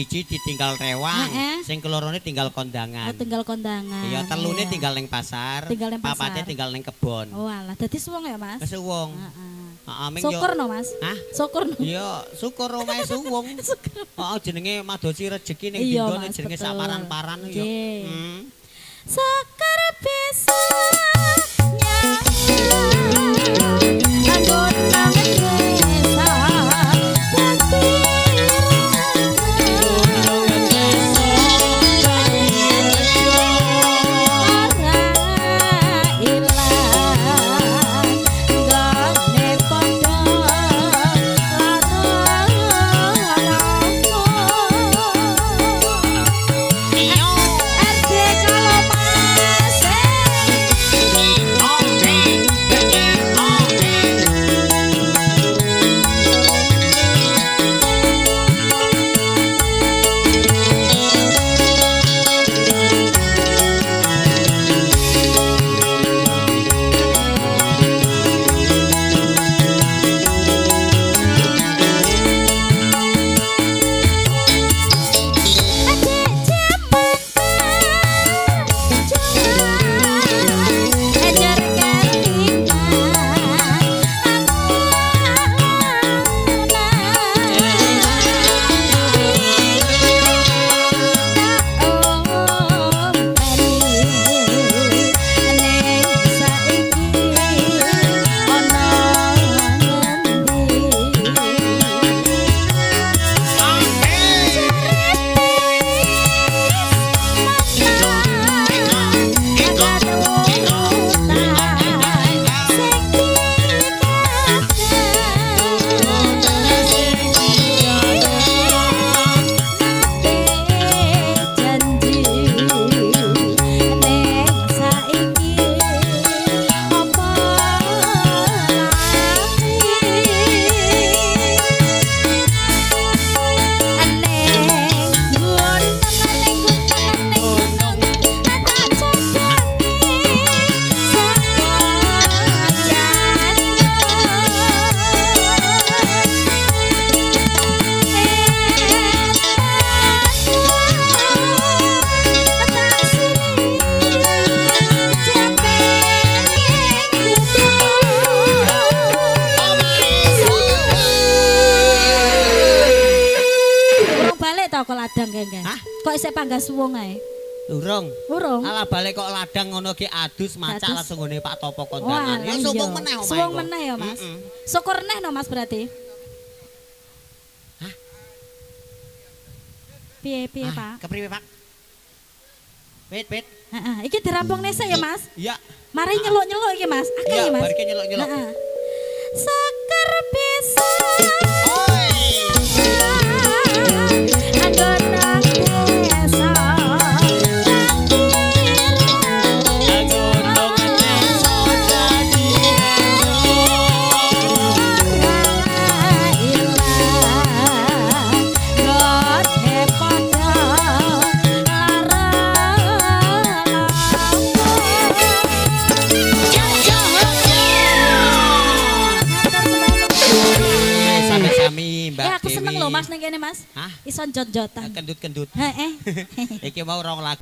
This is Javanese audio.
siji ditinggal rewang, sing kelorone tinggal kondangan. Oh, tinggal kondangan. Iya, telune tinggal ning pasar, papate tinggal ning kebon. Oh, alah, dadi suwung ya, Mas? Suwung. Heeh. Syukur no, Mas. Hah? Syukur no. Iya, syukur omahe suwung. Heeh, jenenge madosi rejeki ning dinggo jenenge saparan-paran ya. Sekar bisa kok ladang kengke. Kok isih panggah suwung ae? Urung. Urung. Alah balik kok ladang ngono ki adus macak langsung ngene Pak Topo kondangan. Ya suwung meneh omahe. Suwung meneh ya, Mas. Syukur neh no Mas berarti. Hah? Piye Pak? Kepriwe Pak? Wit. Heeh, iki dirampung nesek ya, Mas? Iya. Mari nyeluk-nyeluk iki, Mas. Akeh ya, Mas. Bar iki nyeluk-nyeluk. Heeh. Sekar bisa Mas ning kene Mas. Ison jot-jotan. Kendut-kendut. Heeh. Iki mau rong lagu.